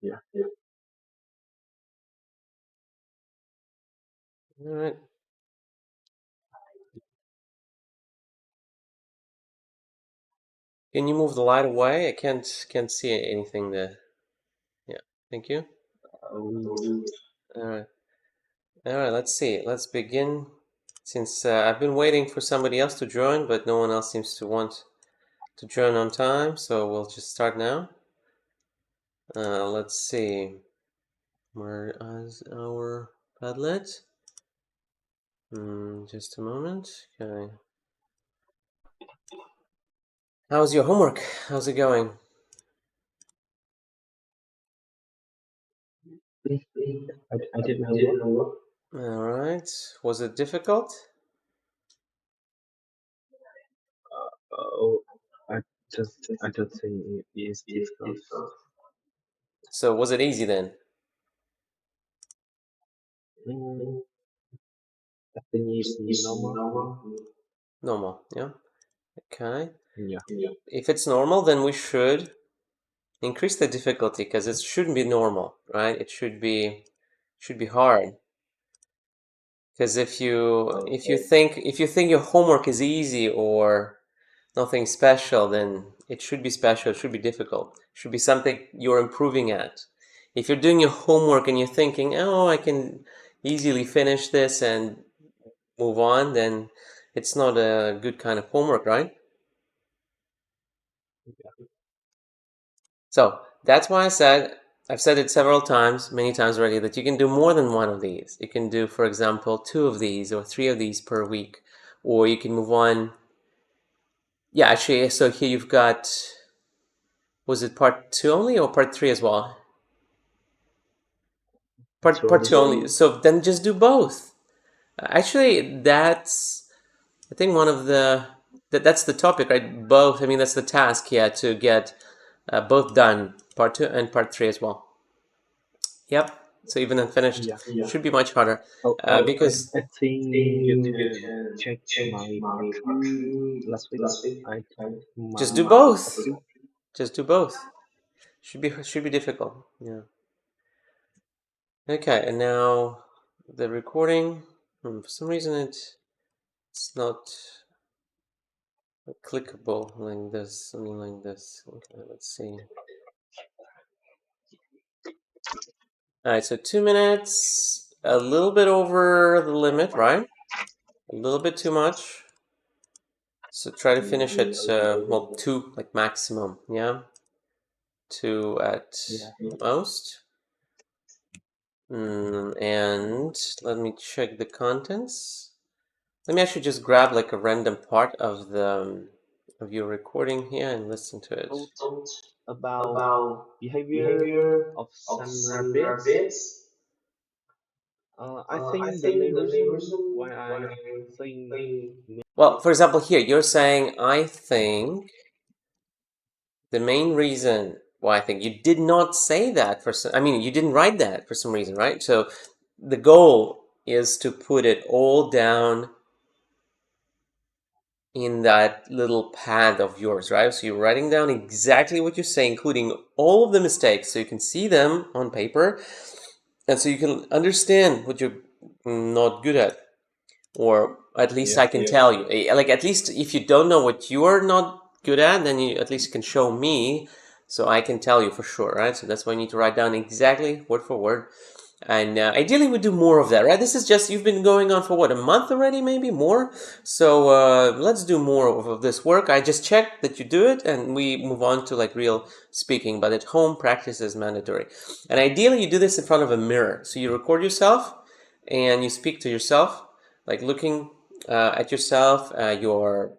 Yeah. All right. Can you move the light away? I can't see anything there. Yeah. Thank you. Oh, All right. All right. Let's see. Let's begin. Since I've been waiting for somebody else to join, but no one else seems to want to join on time, so we'll just start now. Let's see. Where is our Padlet? Just a moment. Okay. How's your homework? How's it going? I did my work. All right. Was it difficult? Oh, I I don't think it is difficult. So was it easy then? Mm, I think it's normal for me. Normal, yeah. Okay. Yeah. If it's normal, then we should increase the difficulty because it shouldn't be normal, right? It should be hard. Because if you think your homework is easy or nothing special, then it should be special. It should be difficult. It should be something you're improving at. If you're doing your homework and you're thinking, "Oh, I can easily finish this and move on," then it's not a good kind of homework, right? So that's why I've said it several times, many times already, that you can do more than one of these. You can do, for example, two of these or three of these per week, or you can move on. Yeah, actually, so here you've got, was it part two only or part three as well? Part Sorry. two only. So then just do both. Actually, I think one of that's the topic, right? Both. I mean, that's the task here to get both done, part two and part three as well. Yep. So even unfinished Yeah. should be much harder Oh, because I think you can check my part two last week. I took just do my part both. two. Just do both. Should be difficult. Yeah. Okay. And now the recording. For some reason it's not clickable like this. Something like this. Okay. Let's see. All right. So 2 minutes. A little bit over the limit, right? A little bit too much. So try to finish at well, two like maximum. Yeah. Two at Yeah. most. And let me check the contents. Let me actually just grab like a random part of your recording here and listen to it. Out about behavior of some rabbits. I think the main reason why I think Well, for example, here you're saying, I think the main reason why I think you did not say that for some, I mean, you didn't write that for some reason, right? So the goal is to put it all down in that little pad of yours, right? So you're writing down exactly what you say, including all of the mistakes, so you can see them on paper, and so you can understand what you're not good at, or at least yeah. I can tell you. Like at least if you don't know what you're not good at, then you at least can show me, so I can tell you for sure, right? So that's why you need to write down exactly word for word and ideally, we do more of that, right? This is just, you've been going on for what, a month already, maybe more? So let's do more of this work. I just checked that you do it and we move on to like real speaking, but at home, practice is mandatory. And ideally, you do this in front of a mirror. So you record yourself and you speak to yourself, like looking at yourself, your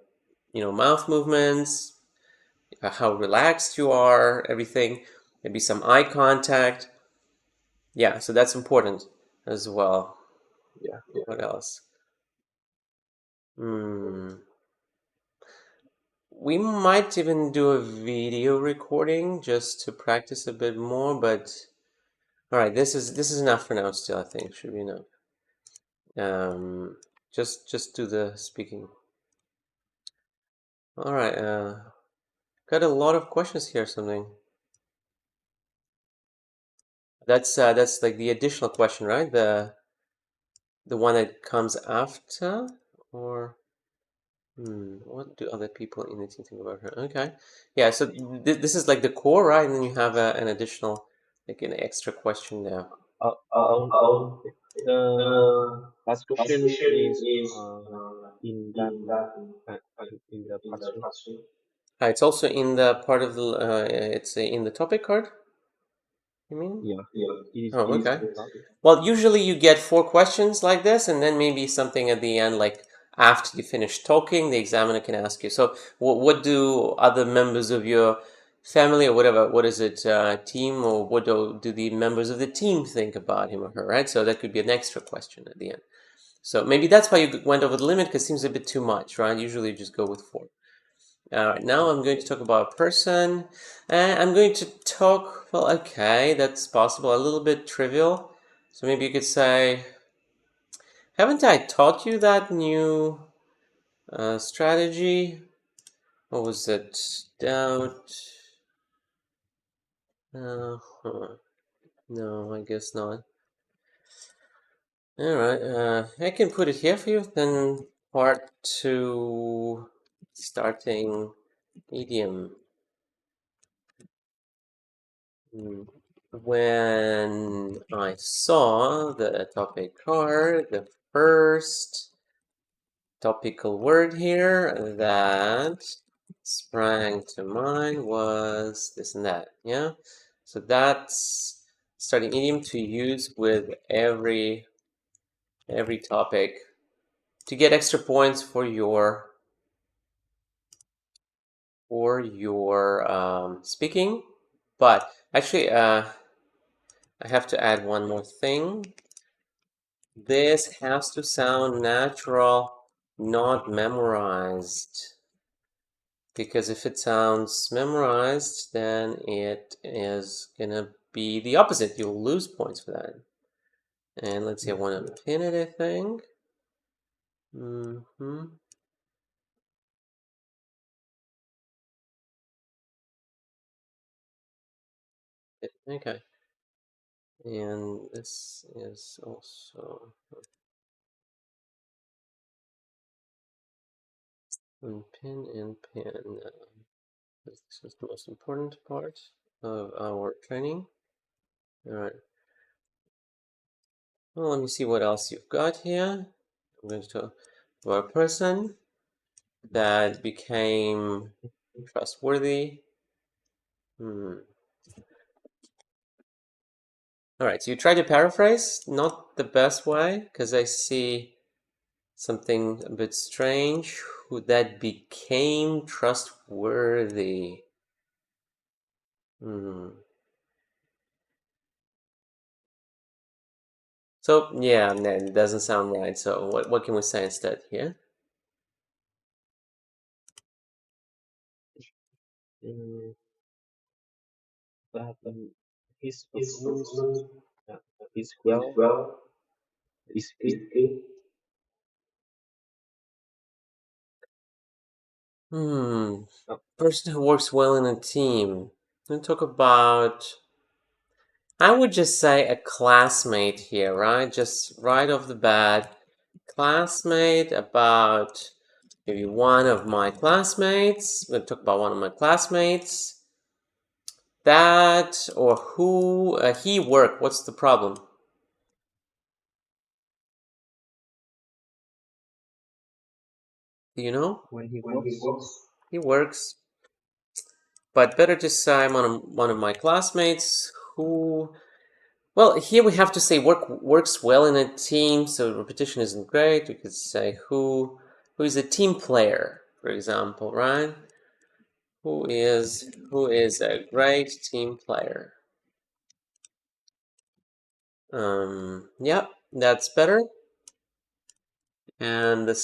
mouth movements, how relaxed you are, everything, maybe some eye contact. Yeah, so that's important as well. Yeah. What else? Hmm. We might even do a video recording just to practice a bit more, but all right, this is enough for now still, I think. Should be enough. Um just do the speaking. All right, got a lot of questions here, something. That's like the additional question, right? The one that comes after, or what do other people in the team think about her? Okay, yeah. So this is like the core, right? And then you have an additional, like an extra question there. Uh, the last question is in that in the part three. It's also in the part of the. It's in the topic card. You mean? Yeah, Oh, it is okay. in the top. Well, usually you get four questions like this, and then maybe something at the end, like after you finish talking, the examiner can ask you. So, what do other members of your family or whatever, what is it, team, or what do the members of the team think about him or her, right? So that could be an extra question at the end. So maybe that's why you went over the limit because it seems a bit too much, right? Usually you just go with four. All right, now I'm going to talk about a person. And I'm going to talk, well, okay, that's possible, a little bit trivial. So maybe you could say, haven't I taught you that new strategy? What was it? Doubt? No, I guess not. All right, I can put it here for you. Then part two, starting idiom. When I saw the topic card, the first topical word here that sprang to mind was this and that, yeah? So that's starting idiom to use with every topic to get extra points for your speaking. But actually, I have to add one more thing. This has to sound natural, not memorized. Because if it sounds memorized, then it is gonna be the opposite. You'll lose points for that. And let's see, I want to pin it, I think. Okay. And this is also pin and pin. This is the most important part of our training. All right. Well, let me see what else you've got here. I'm going to talk about a person that became trustworthy. All right, so you try to paraphrase, not the best way, because I see something a bit strange. Who that became trustworthy. So yeah, no, it doesn't sound right. So what can we say instead here? Mm, but his performance uh, is well disciplined. Uh, Person who works well in a team. Let's talk about, I would just say a classmate here, right? Just right off the bat, classmate about maybe one of my classmates. We're going to talk about one of my classmates. That or who he work. What's the problem? Do you know? When he works, He works. But better to say I'm one of my classmates who, well, here we have to say works well in a team, so repetition isn't great. We could say who is a team player, for example, right? Who is a great team player? Yeah, that's better. And at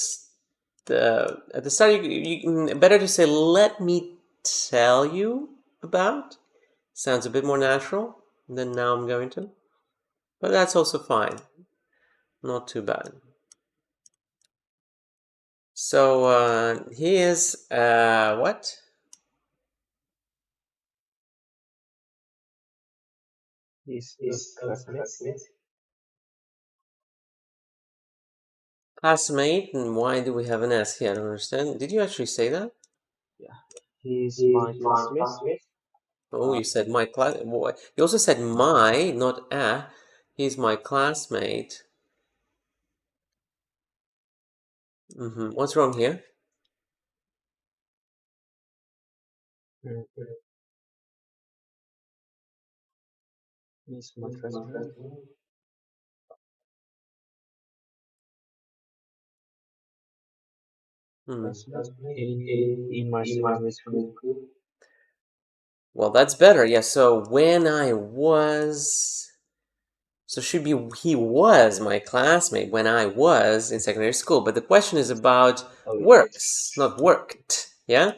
the start, you better to say let me tell you about. Sounds a bit more natural than now I'm going to, but that's also fine. Not too bad. So he is what? He's a classmate. Classmate, and why do we have an S here? I don't understand. Did you actually say that? Yeah. He's my classmate. Oh, Uh, you said my class. You also said my, not a. He's my classmate. What's wrong here? mm, he's my classmate. Hmm. Classmate in my secondary school. Well, that's better. Yeah, so when I was. So should be he was my classmate when I was in secondary school. But the question is about Oh yeah. works, not worked. Yeah?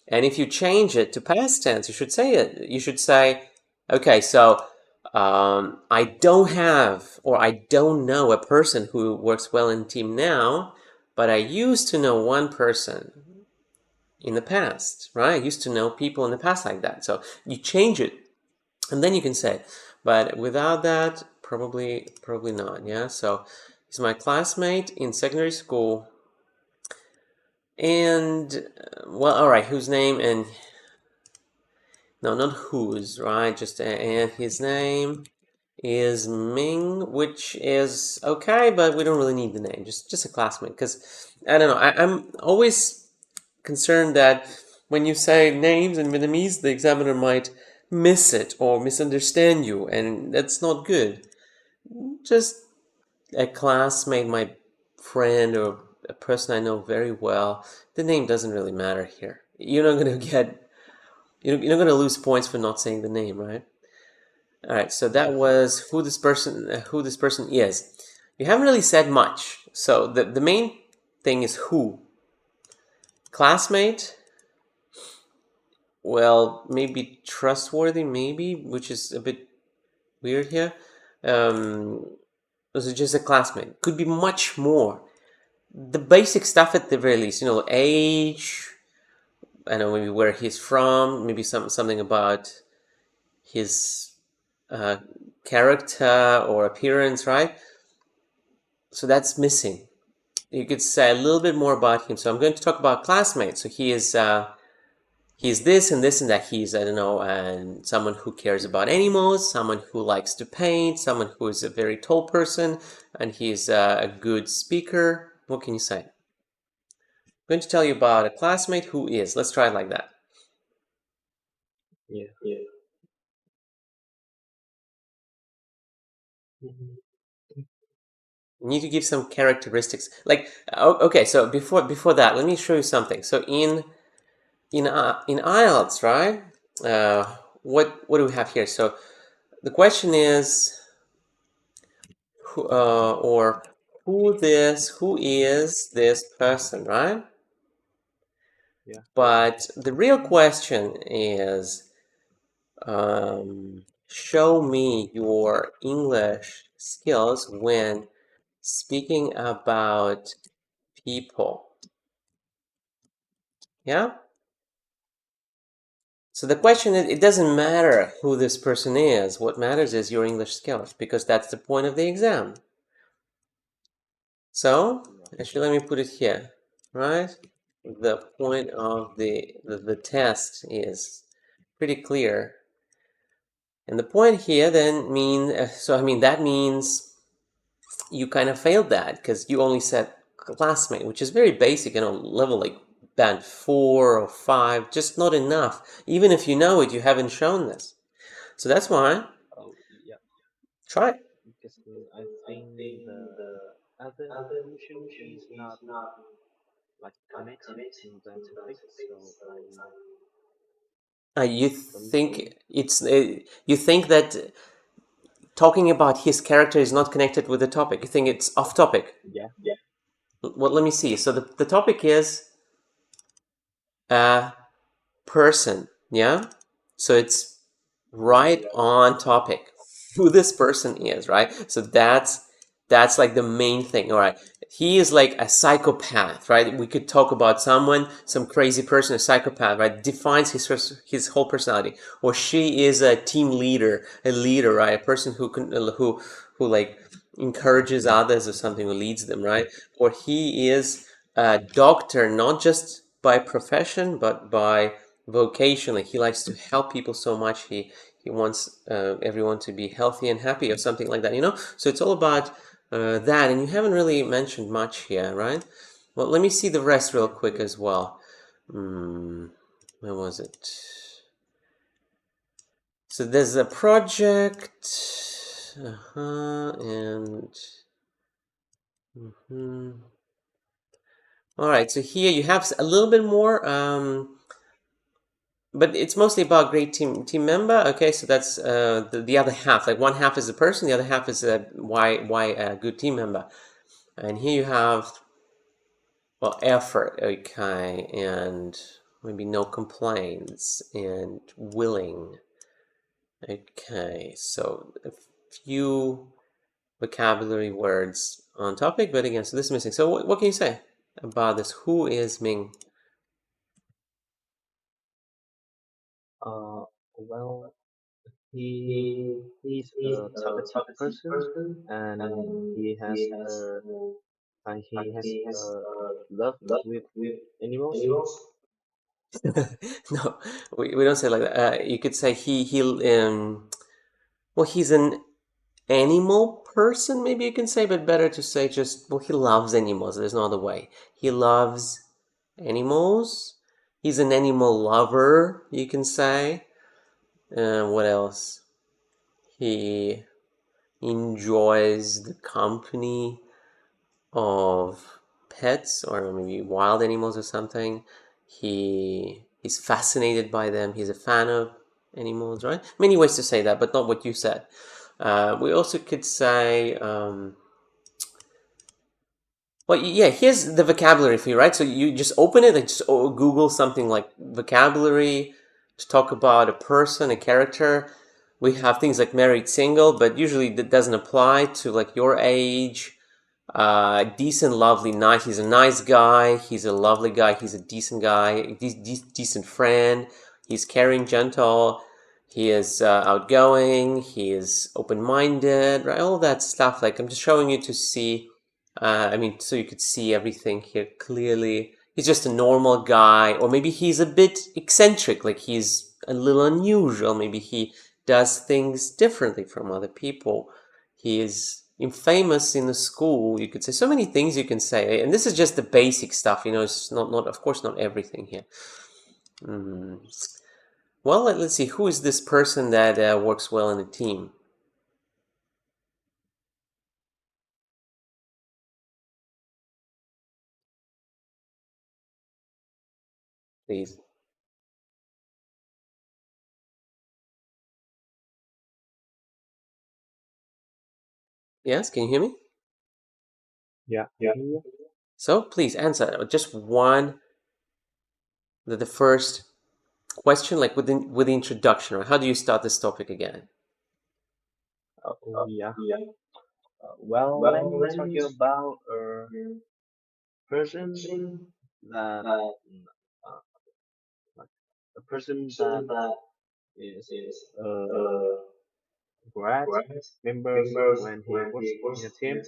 And if you change it to past tense, you should say it. You should say, okay, so I don't have or I don't know a person who works well in team now, but I used to know one person in the past, right? I used to know people in the past like that. So you change it and then you can say, but without that, probably not. Yeah. So he's my classmate in secondary school, and well, all right, whose name and no, not whose, right? Just and his name is Ming, which is okay, but we don't really need the name. Just a classmate, because I don't know. I'm always concerned that when you say names in Vietnamese, the examiner might miss it or misunderstand you, and that's not good. Just a classmate, my friend, or a person I know very well. The name doesn't really matter here. You're not gonna lose points for not saying the name, right? All right. So that was who this person is. You haven't really said much. So the main thing is who. Classmate. Well, maybe trustworthy, maybe, which is a bit weird here. Um, this is just a classmate. Could be much more. The basic stuff at the very least, age, I know maybe where he's from, maybe something about his uh, character or appearance, right? So that's missing. You could say a little bit more about him. So I'm going to talk about classmates. So he's this and this and that. He's, I don't know, and someone who cares about animals, someone who likes to paint, someone who is a very tall person, and he's a good speaker. What can you say? I'm going to tell you about a classmate who is. Let's try it like that. Yeah. Mhm. You need to give some characteristics. Like, okay, so before that, let me show you something. So in IELTS, right? Uh, what do we have here? So the question is, or who is this person, right? Yeah. But the real question is, show me your English skills when speaking about people. Yeah? So the question is, it doesn't matter who this person is. What matters is your English skills, because that's the point of the exam. So, Yeah. actually, let me put it here, right? The point of the test is pretty clear. And the point here then that means you kind of failed that because you only said classmate, which is very basic, level like band 4 or 5, just not enough. Even if you know it, you haven't shown this. So that's why, Oh yeah. try it. Because I think the other information is not like connected to the topic, so You don't think you think that talking about his character is not connected with the topic. You think it's off topic. yeah. Well, let me see. So the topic is a person, yeah? So it's right on topic who this person is, right? So that's That's like the main thing. All right. He is like a psychopath, right? We could talk about someone, some crazy person, a psychopath, right? Defines his whole personality. Or she is a team leader, a leader, right? A person who can who like encourages others or something, who leads them, right? Or he is a doctor, not just by profession, but by vocation. Like he likes to help people so much. He wants everyone to be healthy and happy or something like that, you know? So it's all about that, and you haven't really mentioned much here, right? Well, let me see the rest real Yeah. quick as well. Where was it? So there's a project, and mhm. All right. So here you have a little bit more, but it's mostly about great team member. Okay, so that's the other half. Like one half is a person, the other half is a why a good team member. And here you have, well, effort, okay, and maybe no complaints and willing. Okay, so a few vocabulary words on topic, but again, so this is missing. So what can you say about this? Who is Ming? Uh, well, he he's a talkative person, and he has a love with animals. No, we don't say like that. You could say well, he's an animal person, maybe you can say, but better to say just, well, he loves animals. There's no other way. He loves animals. He's an animal lover, you can say. What else? He enjoys the company of pets or maybe wild animals or something. He's fascinated by them. He's a fan of animals, right? Many ways to say that, but not what you said. We also could say, well, yeah, here's the vocabulary for you, right? So you just open it and just Google something like vocabulary, just talk about a person, a character. We have things like married, single, but usually that doesn't apply to like your age. Decent, lovely, nice. He's a nice guy. He's a lovely guy. He's a decent guy. Decent friend. He's caring, gentle. He is outgoing. He is open-minded. Right, all that stuff. Like I'm just showing you to see. I mean, so you could see everything here clearly. He's just a normal guy, or maybe he's a bit eccentric. Like he's a little unusual. Maybe he does things differently from other people. He is infamous in the school, you could say. So many things you can say. And this is just the basic stuff, you know, it's not of course, not everything here. Mm. Well, let's see. Who is this person that works well in a team? Please. Yes, can you hear me? Yeah, I hear you. So please answer. Just one, the first question, like with the introduction, or how do you start this topic again? Oh yeah. Well, let me talk you about a person that uh, like a person that is great members when he works in a team.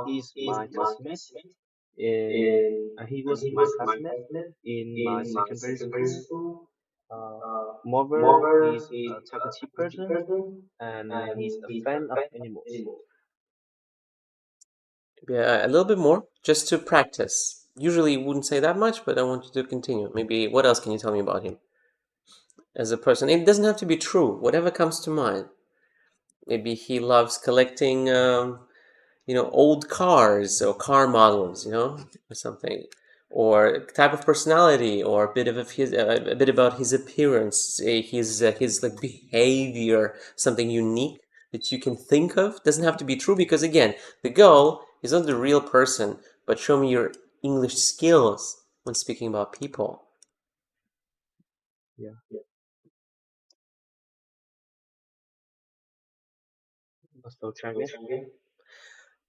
He's my classmate. He was my classmate in my secondary school. Uh, Moreover, he's a talkative person, and he's a fan of animals. Yeah, a little bit more, just to practice. Usually you wouldn't say that much, but I want you to continue. Maybe what else can you tell me about him as a person? It doesn't have to be true. Whatever comes to mind. Maybe he loves collecting, old cars or car models, or something, or type of personality, or a bit of his, a bit about his appearance, his like behavior, something unique that you can think of. Doesn't have to be true because again, the goal is not the real person, but show me your English skills when speaking about people. Yeah. So try again.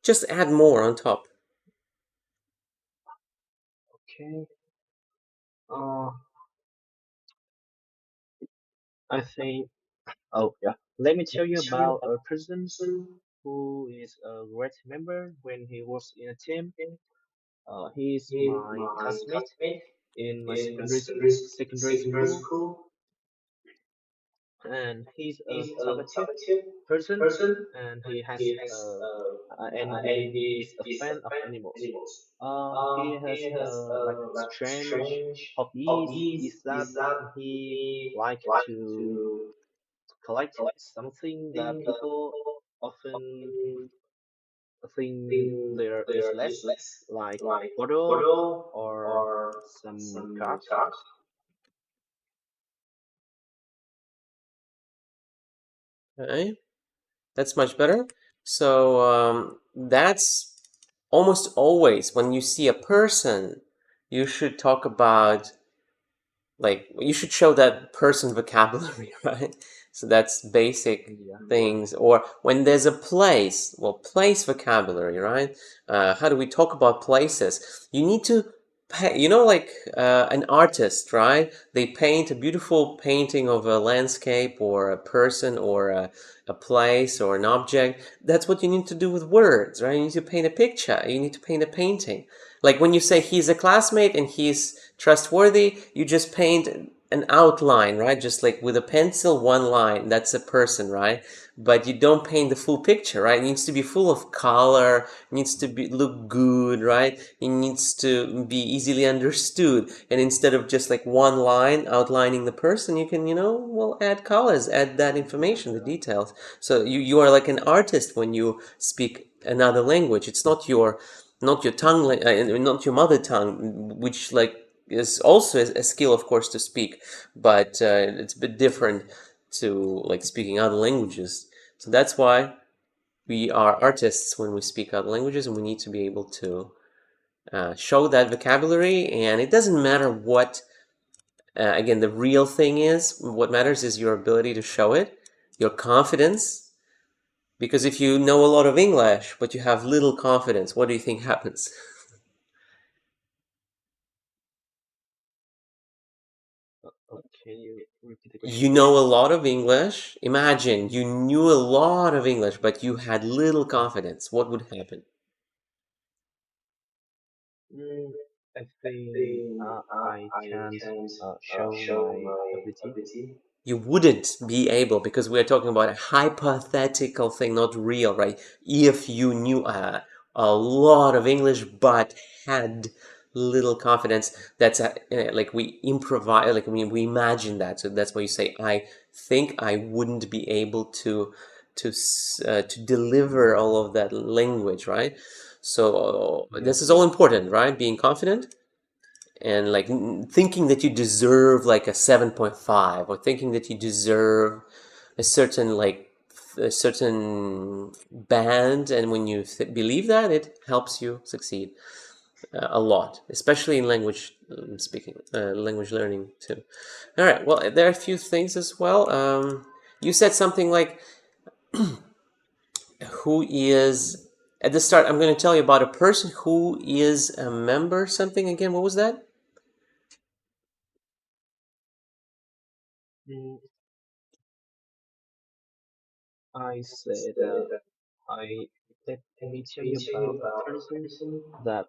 Just add more on top. Okay. Uh, I think. Oh yeah. Let me tell you about a person who is a great member when he was in a team. He is my classmate in my secondary school, and he's a talkative person, and and he is a fan of animals. He has like strange hobbies. Is that he like to collect something that people often think there is less, like photo or some cards. Okay, that's much better. So that's almost always when you see a person, you should talk about, like, you should show that person vocabulary, right? So that's basic Yeah. things. Or when there's a place, well, place vocabulary, right? How do we talk about places? You need to pay, like an artist, right? They paint a beautiful painting of a landscape or a person or a place or an object. That's what you need to do with words, right? You need to paint a picture, you need to paint a painting. Like when you say he's a classmate and he's trustworthy, you just paint an outline, right? Just like with a pencil, one line, that's a person, right? But you don't paint the full picture, right? It needs to be full of color, it needs to look good, right? It needs to be easily understood. And instead of just like one line outlining the person, you can, well, add colors, add that information, the details. So you are like an artist when you speak another language. It's not your tongue, not your mother tongue, which like is also a skill, of course, to speak, but it's a bit different to like speaking other languages. So that's why we are artists when we speak other languages, and we need to be able to show that vocabulary. And it doesn't matter what, again, the real thing is. What matters is your ability to show it, your confidence. Because if you know a lot of English, but you have little confidence, what do you think happens? Can you repeat the question You again? know a lot of English. Imagine you knew a lot of English, but you had little confidence. What would happen? Mm, I think I can't show my ability. You wouldn't be able, because we're talking about a hypothetical thing, not real, right? If you knew a lot of English but had little confidence, that's like we improvise, like we imagine that. So that's why you say, I think I wouldn't be able to deliver all of that language, right? So Yeah. this is all important, right? Being confident and like thinking that you deserve like a 7.5, or thinking that you deserve a certain band, and when you believe that, it helps you succeed a lot, especially in language speaking, language learning too. All right, well, there are a few things as well. You said something like, who is at the start, I'm going to tell you about a person who is a member, something again, what was that? Mm, I said I let me tell you about a person that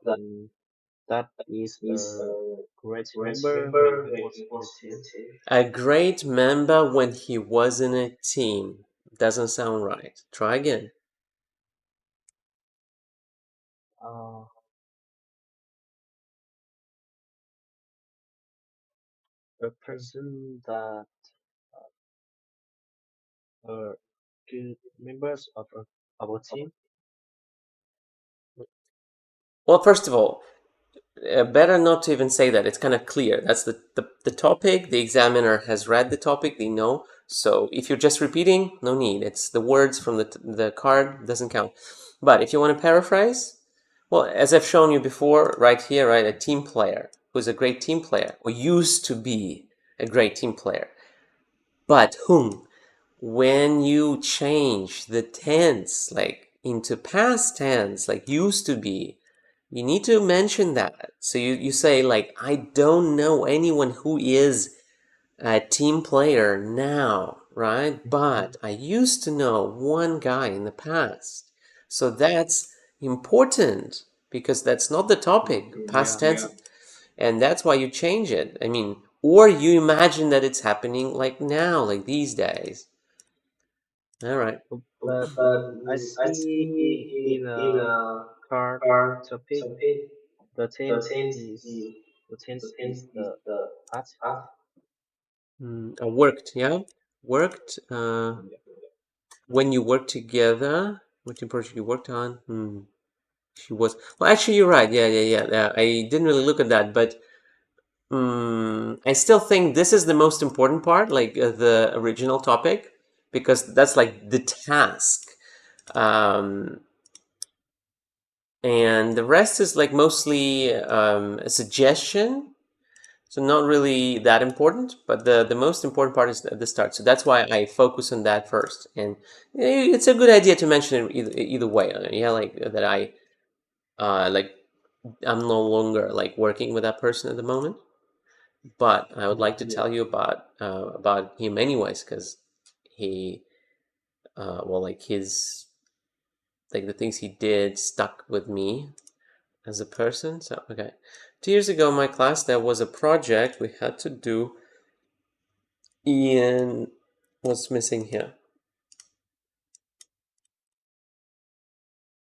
that is a great member when he was in a team. A great member when he was in a team. Doesn't sound right. Try again. Uh, a person that are good members of a team. Well, first of all, better not to even say that. It's kind of clear. That's the topic. The examiner has read the topic. They know. So if you're just repeating, no need. It's the words from the card, doesn't count. But if you want to paraphrase, well, as I've shown you before, right here, right, a team player who's a great team player or used to be a great team player. But whom? when you change the tense like into past tense, like used to be, you need to mention that. So you say like, I don't know anyone who is a team player now, right? Mhm. But I used to know one guy in the past. So that's important because that's not the topic, past Yeah. tense, and that's why you change it. I mean, or you imagine that it's happening like now, like these days. All right. But I see in a card topic, the tense is the past. Worked, yeah, worked. Yeah. When you work together, what project you worked on? She was. Well, actually, you're right. Yeah. I didn't really look at that, but I still think this is the most important part, like the original topic, because that's like the task. Um, and the rest is like mostly a suggestion, so not really that important. But the most important part is at the start. So that's why I focus on that first. And it's a good idea to mention it either way. Yeah, like that like I'm no longer like working with that person at the moment. But I would like to Yeah. tell you about him anyways, because he well, like his like the things he did stuck with me as a person. So okay, 2 years ago in my class there was a project we had to do in what's missing here,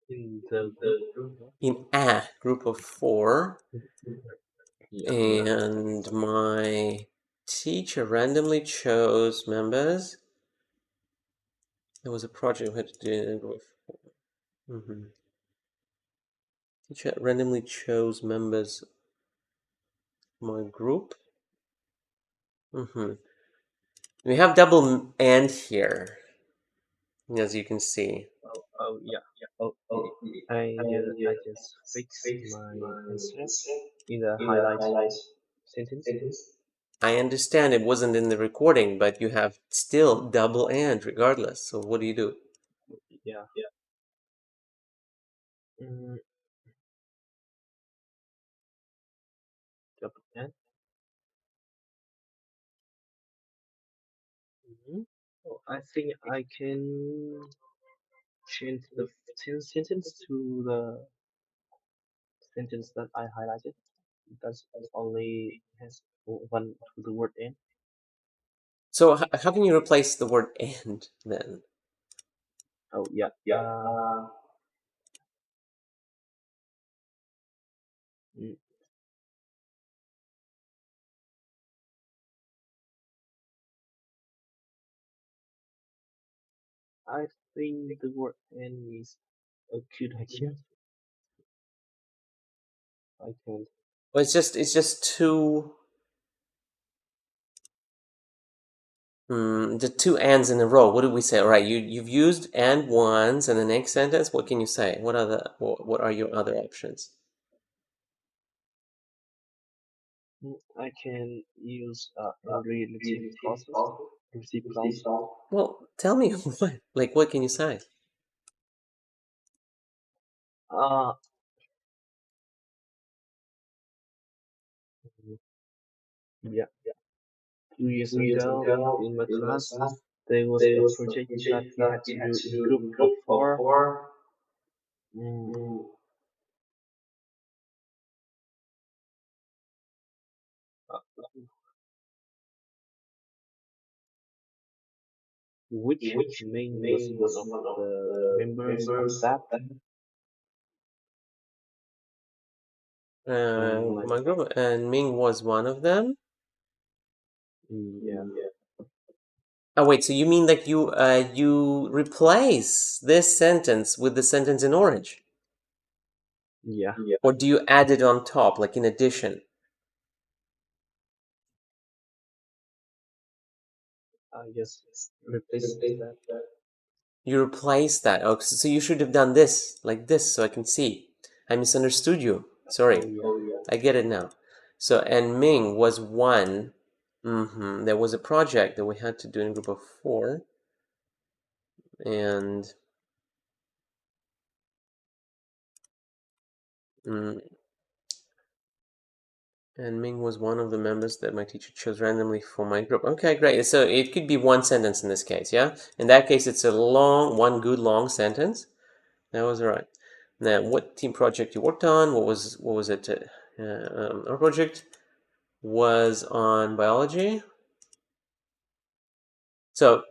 In the group. Yeah. in a group of four, Yeah. and my teacher randomly chose members. There was a project we had to do in a group of 4. Teacher randomly chose members of my group. We have double and here, as you can see. Oh yeah. Oh, I just fixed my answer in the highlight sentence. I understand it wasn't in the recording, but you have still double and regardless. So what do you do? Yeah. Mm, double N. Oh, I think I can change the sentence to the sentence that I highlighted. That's only has one the word in. So how can you replace the word and then? Oh yeah. Mm, I think the word N is a good idea. I can. Well, it's just two the two ands in a row. What did we say? All right, you've used and once in the next sentence. What can you say? What are your other options? I can use relative clauses. Relative clause. Well, tell me what. Like, what can you say? Uh, yeah. 2 years ago in my class, there was a project that we had to do in group of four. Mm, uh, which Ming was one of the members of that. For Like, my group, and Ming was one of them. yeah, Oh wait, so you mean that you replace this sentence with the sentence in orange, yeah. or do you add it on top, like in addition? I just replace that. You replace that. Oh, so you should have done this, like this, so I can see. I misunderstood you. Oh Sorry. yeah. I get it now. So, and Ming was one. There was a project that we had to do in a group of four. and mm, and Ming was one of the members that my teacher chose randomly for my group. Okay, great. So it could be one sentence in this case, yeah? In that case, it's a long, one good long sentence. That was right. Now, what team project you worked on? What was it? Our project was on biology. So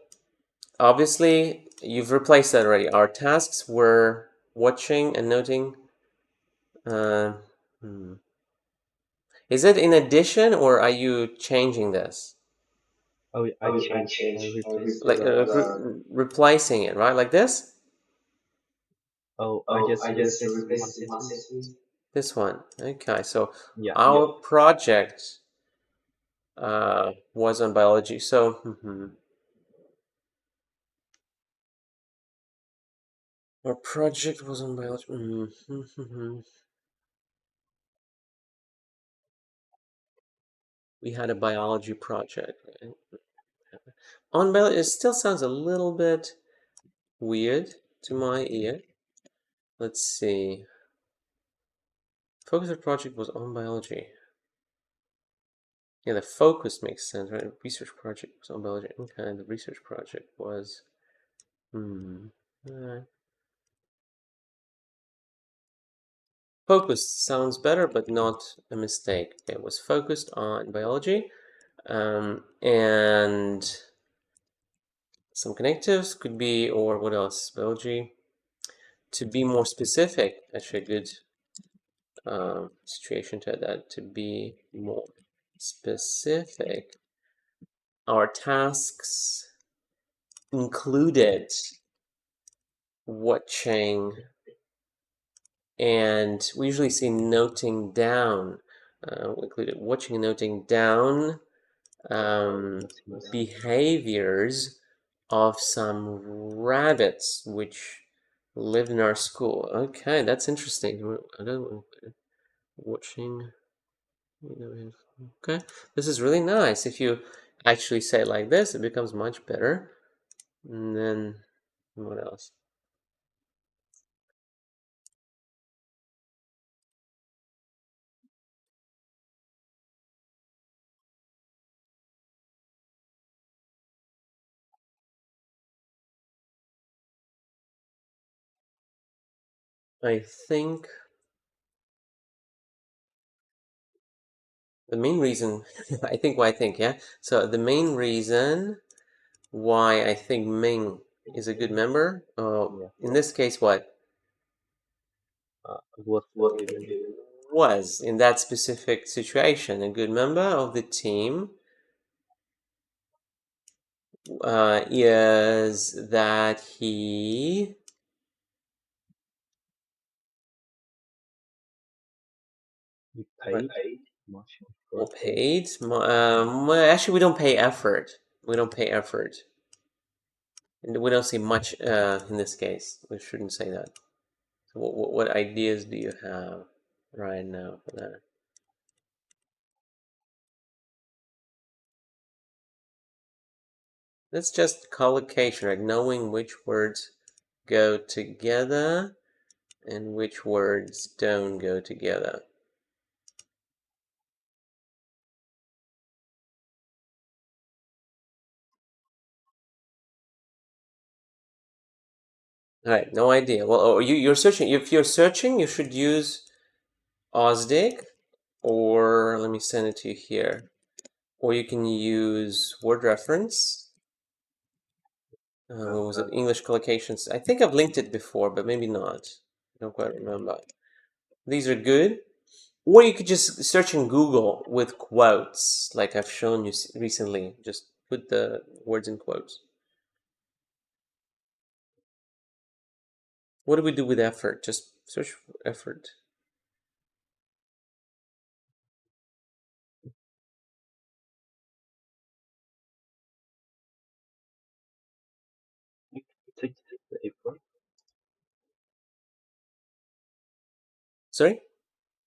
obviously, you've replaced that already. Our tasks were watching and noting. Uh, hmm. Is it in addition, or are you changing this? Oh, I changed. I replaced Like replacing it, right? Like this? I just replaced one sentence. This one. Okay, so Yeah. our project was on biology. So our project was on biology. We had a biology project. Right? On biology, it still sounds a little bit weird to my ear. Let's see. Focus of the project was on biology. Yeah, the focus makes sense, right? Research project was on biology. Okay, the research project was. Alright. Focused sounds better, but not a mistake. It was focused on biology, and some connectives could be, or what else? Biology. To be more specific, actually, a good situation to that. To be more specific, our tasks included watching, and we usually say noting down. We included watching and noting down That's nice. behaviors of some rabbits which live in our school. Okay, that's interesting. I don't watching. Okay, this is really nice. If you actually say it like this, it becomes much better. And then what else? I think the main reason, I think why I think, yeah. So the main reason why I think Ming is a good member, Yeah. in this case, what Was a good member. was in that specific situation a good member of the team is that he You what, paid much well, effort. paid. Well, actually, we don't pay effort. We don't pay effort. And we don't see much in this case. We shouldn't say that. So what ideas do you have right now for that? That's just collocation, right? Knowing which words go together and which words don't go together. All right, no idea. Well, you're searching. If you're searching, you should use Osdig, or let me send it to you here. Or you can use word reference. What was it? English collocations. I think I've linked it before, but maybe not. I don't quite remember. These are good. Or you could just search in Google with quotes, like I've shown you recently. Just put the words in quotes. What do we do with effort? Just search for effort. Take the effort. Sorry?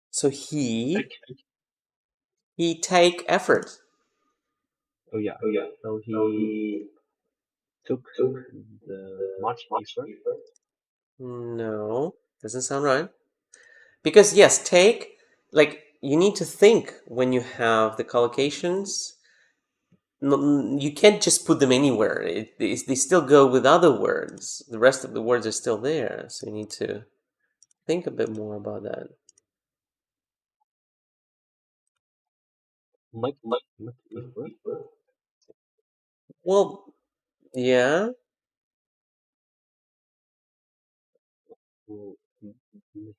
So he take effort. Oh yeah. So he took the much effort. No, doesn't sound right. Because yes, take, like, you need to think when you have the collocations. You can't just put them anywhere. They still go with other words. The rest of the words are still there, so you need to think a bit more about that. Much much effort. Well, yeah, Mm,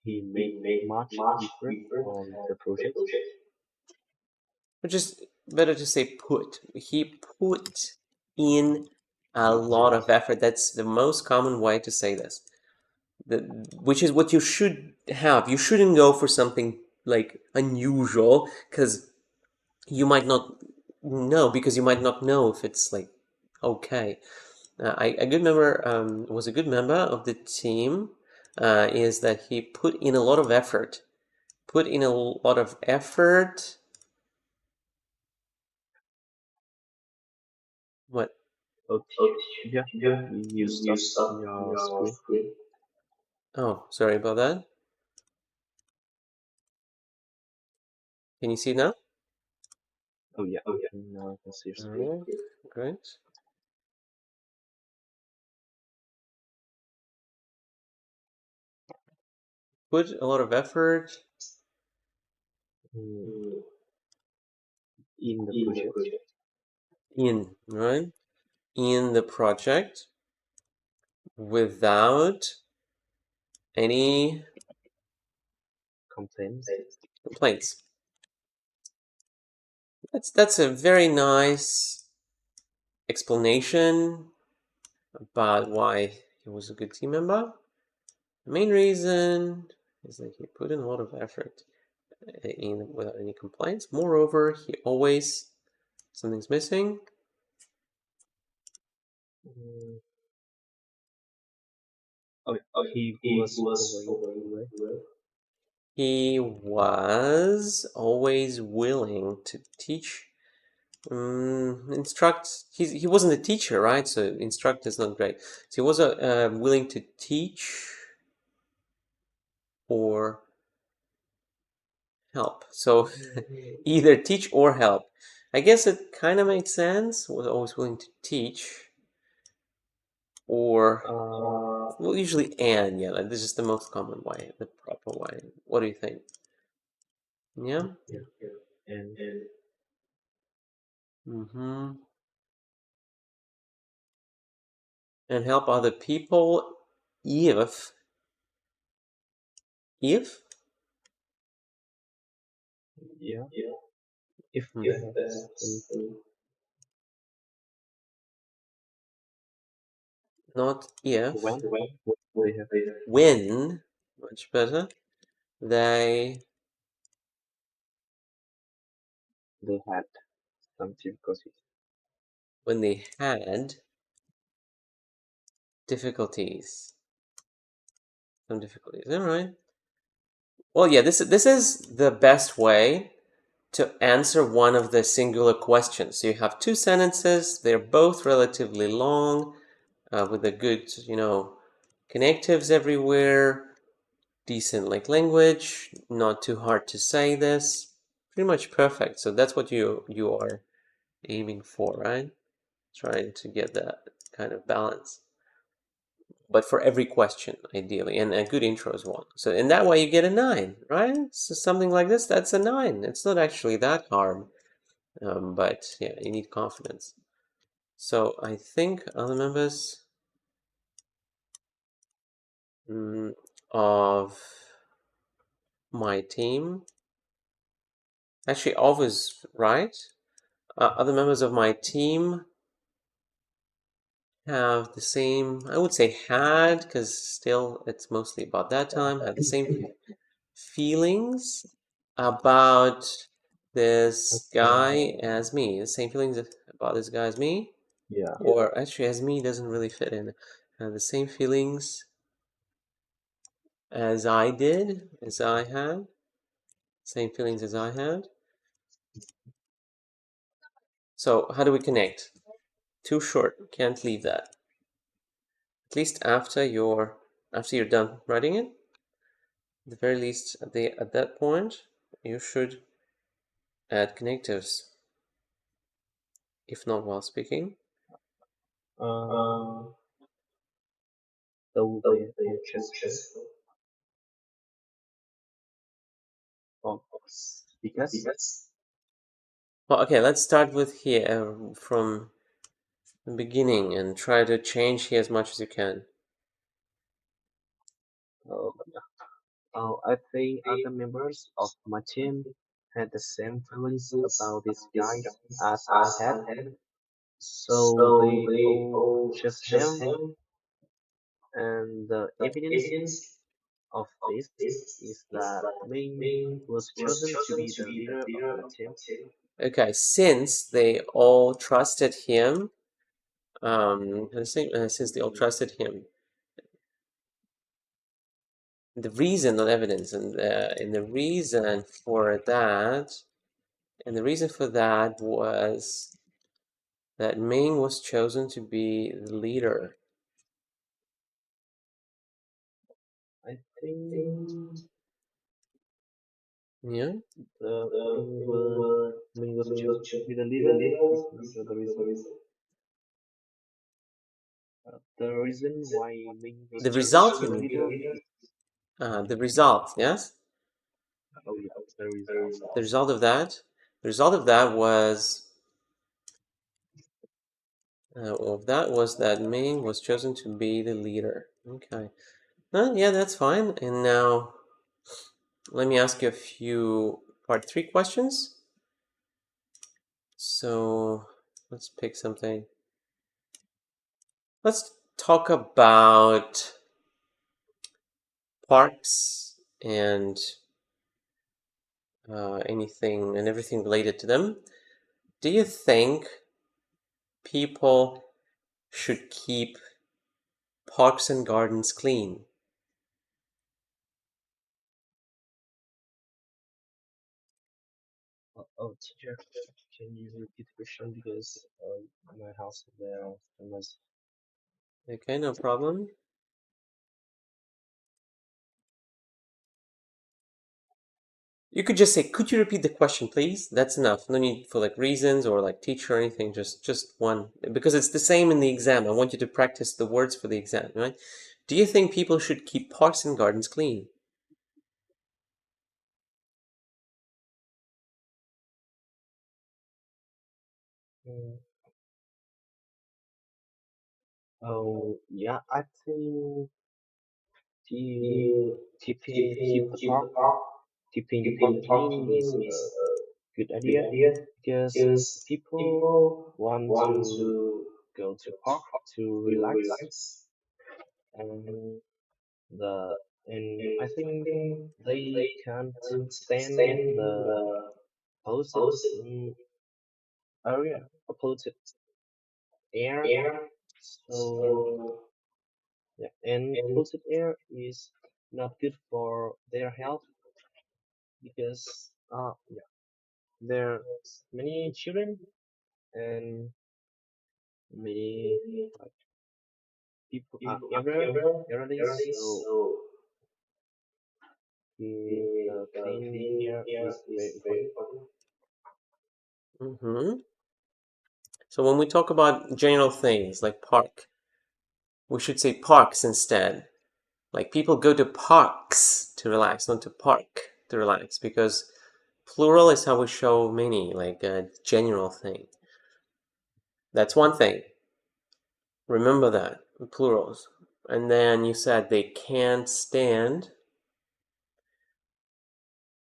He made much effort on the project. which is better to say put. He put in a lot of effort. That's the most common way to say this. The, which is what you should have. You shouldn't go for something like unusual because you might not know because you might not know if it's like okay. A good member was a good member of the team. Is that he put in a lot of effort. Put in a lot of effort. What? Okay. Yeah, you stop your screen. Oh, sorry about that. Can you see now? Oh yeah. Now I can see your screen. Oh, great. Put a lot of effort Mm, in the project. in, right? In the project without any Complaints. complaints. That's a very nice explanation about why he was a good team member. The main reason is that he put in a lot of effort in without any complaints. Moreover, he always something's missing. Mm, oh, he was always away. He was always willing to teach, instruct. He wasn't a teacher, right? So instruct is not great. So he was willing to teach or help. So either teach or help. I guess it kind of makes sense. Was always willing to teach or well, usually and yeah. Like, this is the most common way, the proper way. What do you think? Yeah. Yeah, and Mm-hmm. And help other people if if yeah, if hmm, they have some not if when they have when much better they they had some difficulties. when they had difficulties some difficulties. All right. Well, yeah. This is the best way to answer one of the singular questions. So you have two sentences. They're both relatively long, with a good connectives everywhere. Decent like language, not too hard to say this. Pretty much perfect. So that's what you are aiming for, right? Trying to get that kind of balance. But for every question, ideally, and a good intro as well. So in that way, you get a 9, right? So something like this, that's a 9. It's not actually that hard, but yeah, you need confidence. So I think other members of my team, actually, always right. Other members of my team have the same, I would say had, because still it's mostly about that time, have the same feelings about this Okay. guy as me. The same feelings about this guy as me. Yeah. Or actually, as me doesn't really fit in. The same feelings as I did, as I had. Same feelings as I had. So, how do we connect? Too short. Can't leave that. At least after you're done writing it, at the very least at that point, you should add connectives, if not while speaking. Um, the gesture of because Well, okay, let's start with here from the beginning and try to change here as much as you can. I think other members of my team had the same feelings about this guy as I had, so they all just him, and the evidence of this is that Ming was chosen to be the leader of the team. Okay, since they all trusted him, since they all trusted him, the reason, not evidence, and the reason for that, was that Ming was chosen to be the leader. I think Yeah. the Ming was chosen to be the leader is not the reason. The reason why Ming was The chosen to result be you the mean? leader is The result, yes? oh yeah, the result. The result of that? The result of that was that Ming was chosen to be the leader. Okay. Yeah, that's fine. And now let me ask you a few part 3 questions. So let's pick something. Let's talk about parks and anything and everything related to them. Do you think people should keep parks and gardens clean? Teacher, can you repeat the question because my house there was Okay, no problem. You could just say, "Could you repeat the question, please?" That's enough. No need for like reasons or like teacher or anything. Just one, because it's the same in the exam. I want you to practice the words for the exam, right? Do you think people should keep parks and gardens clean? mm, oh yeah, I think the keeping the park clean is a good idea because people want to go to park to relax and the and I think they can't stand the polluted area, polluted air. So yeah, and polluted air is not good for their health because yeah, there's many children and many like people are elderly, so the clean air is very important. Mm-hmm. So when we talk about general things like park, we should say parks instead. Like people go to parks to relax, not to park to relax, because plural is how we show many, like a general thing. That's one thing. Remember that, plurals. And then you said they can't stand.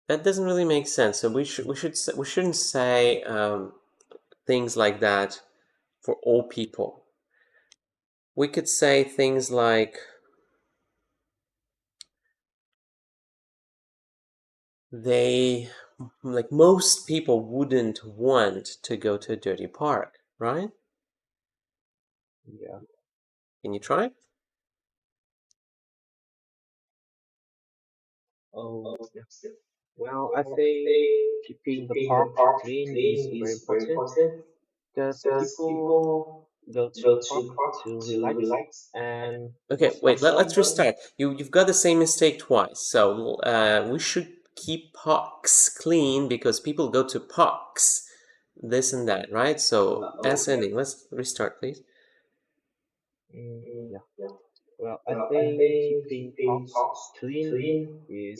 That doesn't really make sense. So we shouldn't say things like that for all people. We could say things they like most people wouldn't want to go to a dirty park, right? Yeah. Can you try? Oh, yeah. Well, I think keeping the park clean is very important because people go to the park to relax, and Okay, most of wait. Let's them, restart. You've got the same mistake twice. So we should keep parks clean because people go to parks, this and that, right? So S yeah, ending. Let's restart, please. yeah. Well, I think keeping parks clean is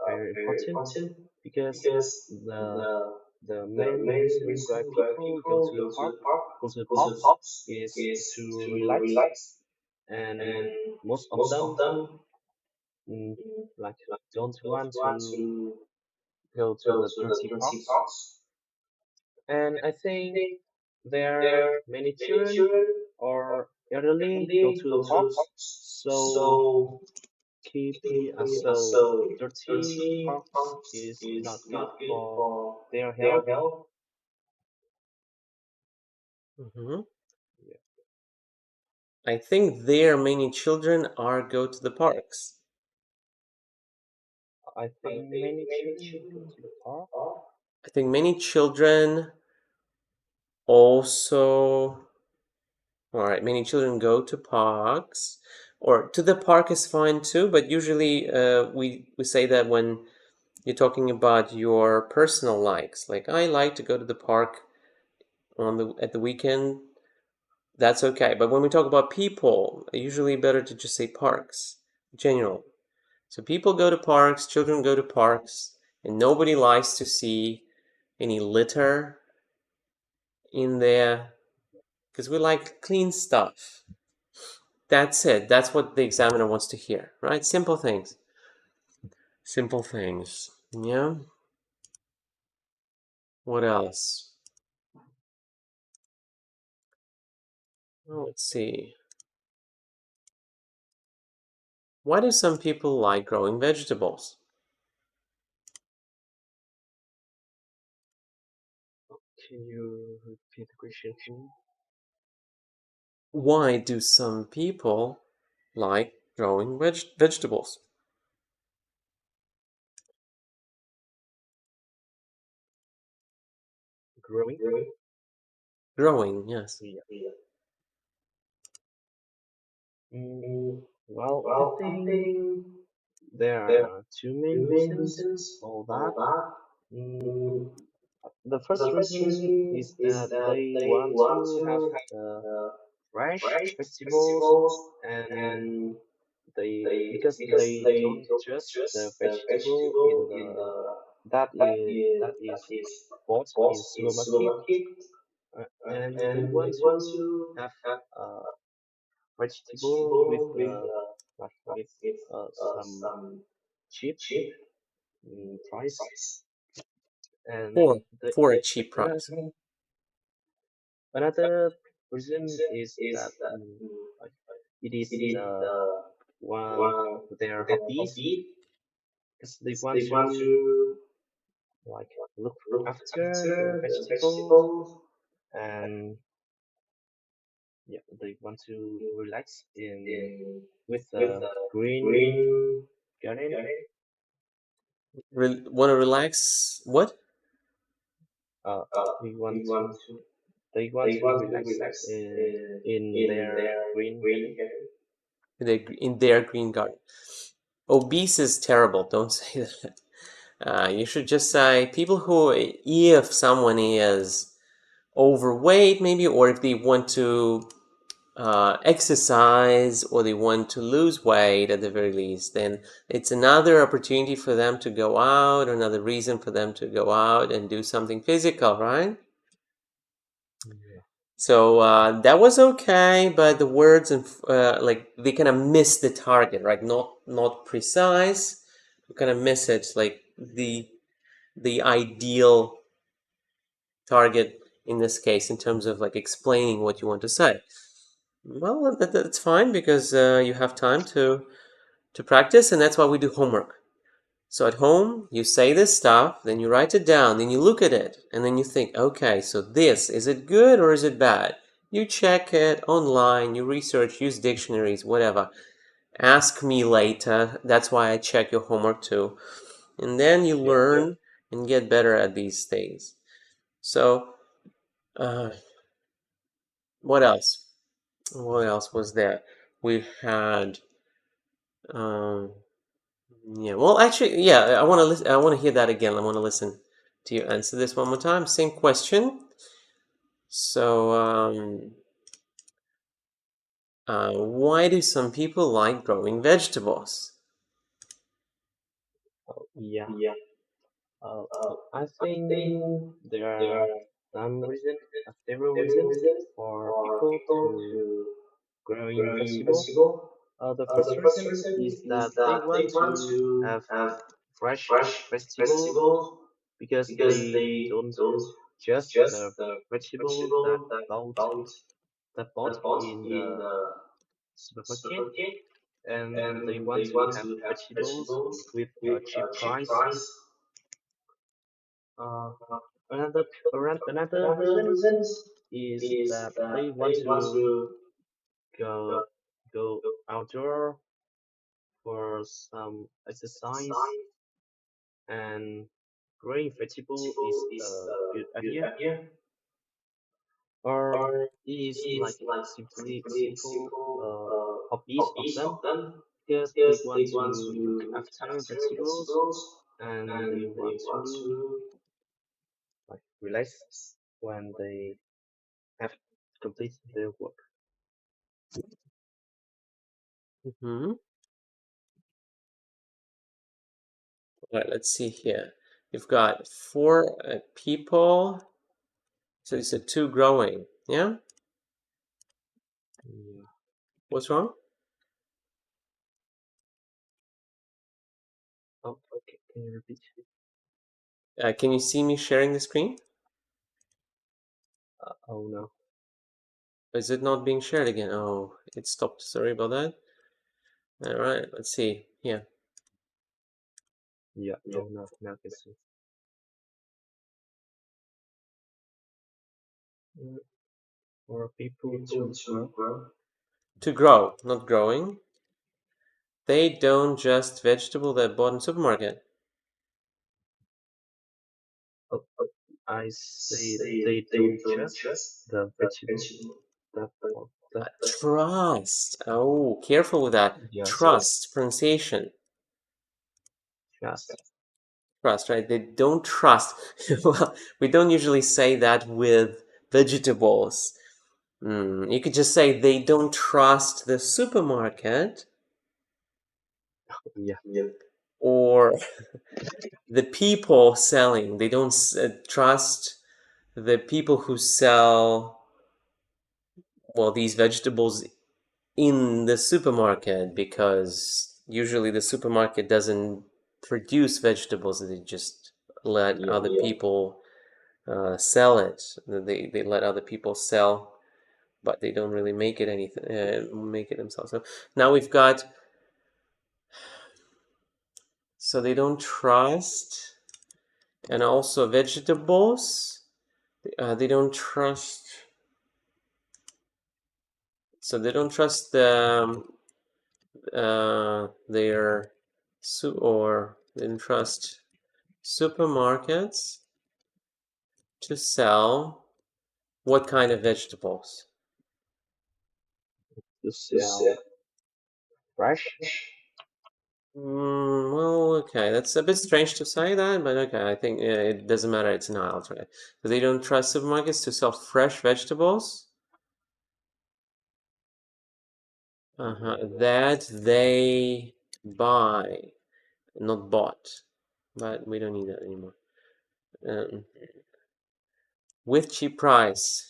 very important because the the main reason why people go to the parks is to relax, and most of them mm, like don't want to go to the dirty parks. And I think there are many children or elderly go to the parks, so dirty parks is not good for their health. Hmm. Yeah, I think there many children are go to the parks. I think many children go to the park. I think many children also. All right, many children go to parks, or to the park is fine too. But usually, we say that when you're talking about your personal likes. Like I like to go to the park on the at the weekend. That's okay. But when we talk about people, usually better to just say parks, general. So people go to parks, children go to parks, and nobody likes to see any litter in there because we like clean stuff. That's it. That's what the examiner wants to hear, right? Simple things. Simple things. Yeah. What else? Well, let's see. Why do some people like growing vegetables? Can you repeat the question for me? Why do some people like growing vegetables? Growing? Growing, yes. Yeah. Mm, well, I think there are two main reasons for that. Mm, the first reason is that they want to have fresh vegetables, and because they don't trust the vegetable in the that is bought in supermarket, and they want to have uh, vegetable with with some cheap price. And For the for a cheap uh, price. another reason is that like it is one of their hobbies because they want to like look after the vegetables, and yeah, they want to relax in with a green garden. Want to relax? What? Uh, we want to they want to relax in their green garden. In their green garden. Obese is terrible. Don't say that. You should just say people who, if someone is overweight, maybe, or if they want to exercise or they want to lose weight at the very least, then it's another opportunity for them to go out, another reason for them to go out and do something physical, right? Yeah. So that was okay, but the words and like they kind of miss the target, right? Not precise. You kind of miss it, like the ideal target in this case in terms of like explaining what you want to say. Well, that's fine because you have time to practice, and that's why we do homework. So at home, you say this stuff, then you write it down, then you look at it, and then you think, okay, so this, is it good or is it bad? You check it online, you research, use dictionaries, whatever. Ask me later. That's why I check your homework too. And then you Yeah. learn and get better at these things. So, uh, What else? What else was there? We had um, yeah. Well, actually, yeah. I want to listen. I want to hear that again. I want to listen to you answer this one more time. Same question. So, why do some people like growing vegetables? Yeah. I think there are several reasons for people to growing vegetable. The first reason is that they want to have fresh vegetables because they don't just the vegetable that bought in the supermarket, and they want to have vegetables with a cheap price. Uh, another reasons is that they want to go go outdoor for some exercise, and growing vegetable is a good idea, or is like simply simple hobbies of them because they want to look after vegetables and they want to like relax when they have completed their work. Hmm. All right, let's see here. You've got four people. So you said two growing. Yeah? Yeah. What's wrong? Oh, okay. Can you repeat? Can you see me sharing the screen? Oh no. Is it not being shared again? Oh, it stopped. Sorry about that. All right, let's see. Yeah. Yeah. Oh no. Now I can see. Mm, for people to grow. To grow, not growing. They don't just vegetable that bought in supermarket. Oh, I say they don't trust the vegetable that that Trust. Oh, careful with that. just Trust. Pronunciation. trust. Trust, right? They don't trust. Well, we don't usually say that with vegetables. You could just say they don't trust the supermarket Yeah. or the people selling. They don't trust the people who sell, well, these vegetables in the supermarket because usually the supermarket doesn't produce vegetables. They just let Yeah. other people sell it. They let other people sell, but they don't really make it anything. Make it themselves. So now we've got. So they don't trust, and also vegetables. They don't trust. So they don't trust their or they don't trust supermarkets to sell what kind of vegetables? To sell fresh. Well, okay, that's a bit strange to say that, but okay, I think it doesn't matter. It's an IELTS, right? So they don't trust supermarkets to sell fresh vegetables that they buy, not bought, but we don't need that anymore. Um, with cheap price.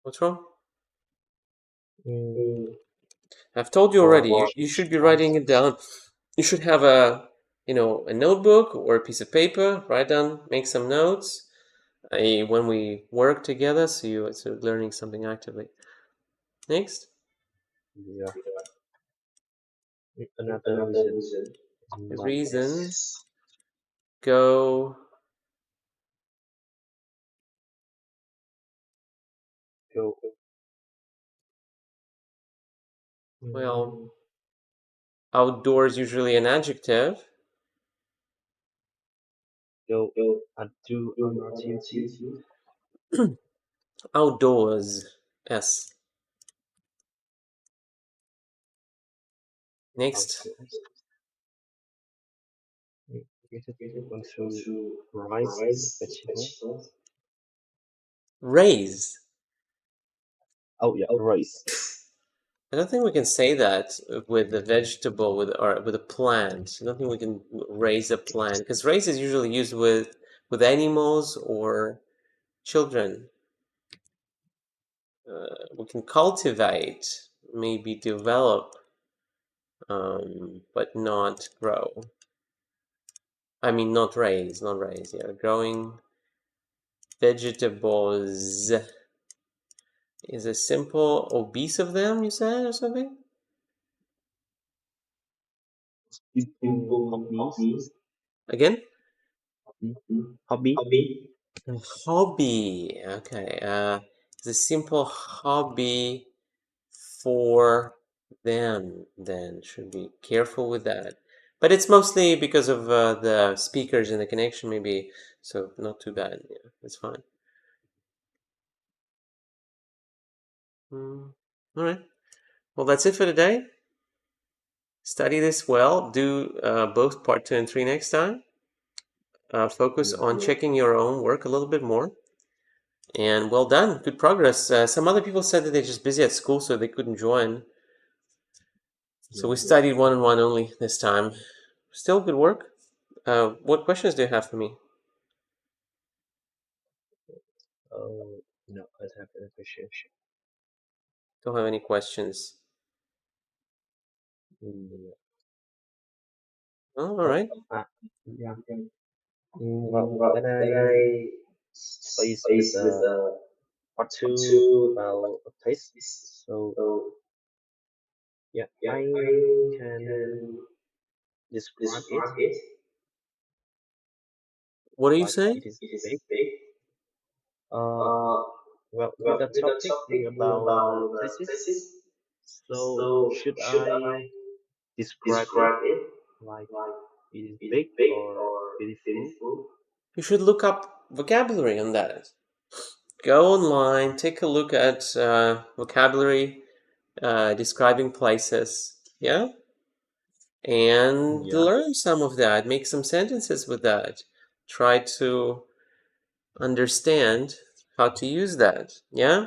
What's wrong? Mm, I've told you for already. You cheap should be writing price. it down. You should have a notebook or a piece of paper. Write down, make some notes. When we work together, so you're learning something actively. Next, Yeah. Another reason, the like reason go go. well. Mm, Outdoors usually an adjective. go do an activity. Outdoors. Yes. Next. Outdoors. You just want to rice vegetables. Raise. Oh yeah, rice. I don't think we can say that with a vegetable or with a plant. I don't think we can raise a plant because raise is usually used with animals or children. We can cultivate, maybe develop, but not grow. I mean, not raise, not raise. Yeah, growing vegetables is a simple obese of them. You said or something? Simple hobbies. Again? Hobby. Hobby. A hobby. Okay. It's a simple hobby for them. Then should be careful with that. But it's mostly because of the speakers and the connection, maybe. So not too bad. Yeah, it's fine. All right. Well, that's it for today. Study this well. Do both part 2 and 3 next time. Focus Yeah. on checking your own work a little bit more. And well done. Good progress. Some other people said that they're just busy at school, so they couldn't join. So Yeah. we studied one-on-one only this time. Still good work. What questions do you have for me? Oh no, I don't have any question. Don't have any questions. Yeah. Oh, all Oh, right. yeah. Well, then I space with part two about a place. So yeah, I can describe it What are you like saying? it is big. Uh, well, with the topic about places. So should I describe it like it is big or beautiful? You should look up vocabulary on that. Go online, take a look at vocabulary describing places. Yeah? And Yeah, learn some of that. Make some sentences with that. Try to understand how to use that. Yeah?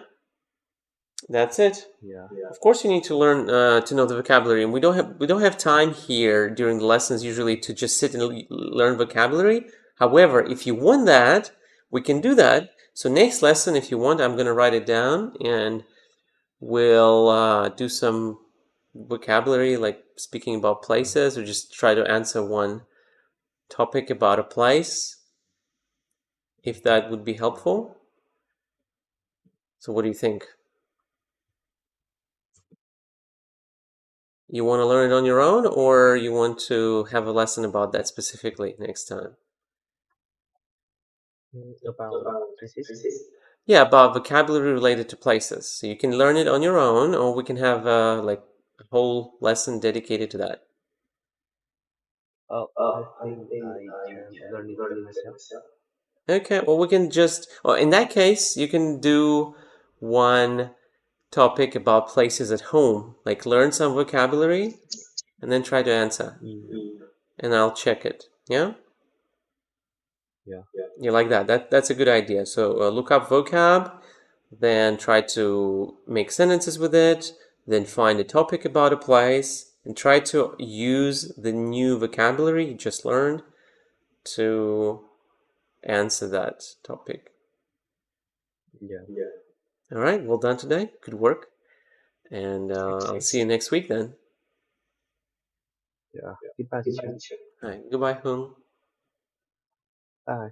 That's it. yeah, Of course, you need to learn to know the vocabulary, and we don't have time here during the lessons usually to just sit and learn vocabulary. However, if you want that, we can do that. So next lesson, if you want, I'm going to write it down, and we'll do some vocabulary, like speaking about places, or just try to answer one topic about a place, if that would be yeah. helpful. So, what do you think? You want to learn it on your own, or you want to have a lesson about that specifically next time? About places. Yeah, about vocabulary related to places. So you can learn it on your own, or we can have like a whole lesson dedicated to that. Oh, I think I can learn it by myself. Okay, well, we can just, well, in that case, you can do one topic about places at home, like learn some vocabulary and then try to answer, Yeah, and I'll check it. Yeah? yeah, You like that? That's a good idea. So look up vocab, then try to make sentences with it, then find a topic about a place, and try to use the new vocabulary you just learned to answer that topic. yeah, All right, well done today. Good work. And I'll thanks. see you next week then. Yeah, goodbye, teacher. All right, goodbye, Hung. Bye.